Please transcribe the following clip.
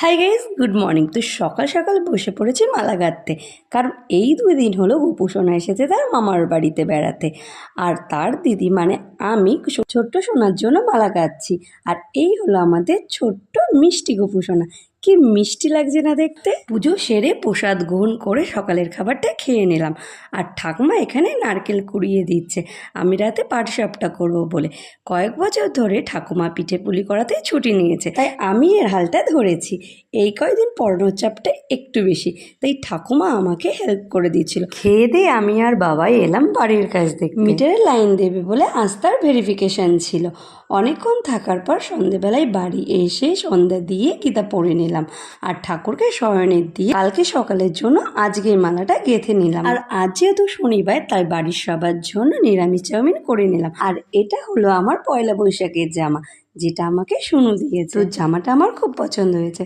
Hi guys, good morning. তো সকাল সকাল বসে পড়েছি মালা গাঁথতে, কারণ এই 2 দিন হলো গোপু সোনা এসেছে তার মামার বাড়িতে বেড়াতে। আর তার দিদি মানে আমি ছোট্ট সোনার জন্য মালা গাঁথছি। আর এই হলো আমাদের ছোট্ট মিষ্টি গোপু সোনা। কি মিষ্টি লাগছে না দেখতে। পুজো সেরে প্রসাদ গ্রহণ করে সকালের খাবারটা খেয়ে নিলাম। আর ঠাকুমা এখানে নারকেল কুড়িয়ে দিচ্ছে, আমি রাতে পাটিসাপটা করব বলে। কয়েক বছর ধরে ঠাকুমা পিঠে পুলি করাতে ছুটি নিয়েছে, তাই আমি এর হালটা ধরেছি। এই কয়দিন পড়ানোর চাপটা একটু বেশি, তাই ঠাকুমা আমাকে হেল্প করে দিচ্ছিল। খেয়ে দিয়ে আমি আর বাবাই এলাম বাড়ির কাছ থেকে। মিটারে লাইন দেবে বলে আস্থার ভেরিফিকেশান ছিল। অনেকক্ষণ থাকার পর সন্ধেবেলায় বাড়ি এসে সন্ধ্যা দিয়ে গীতা পড়ে নিলাম আর ঠাকুরকে শয়নে দিয়ে কালকে সকালের জন্য আজকে মালাটা গেঁথে নিলাম। আর আজ যেহেতু শনিবার, তাই বাড়ির সবার জন্য নিরামিষ চাউমিন করে নিলাম। আর এটা হলো আমার পয়লা বৈশাখের জামা, যেটা আমাকে শুনু দিয়েছে। তো জামাটা আমার খুব পছন্দ হয়েছে।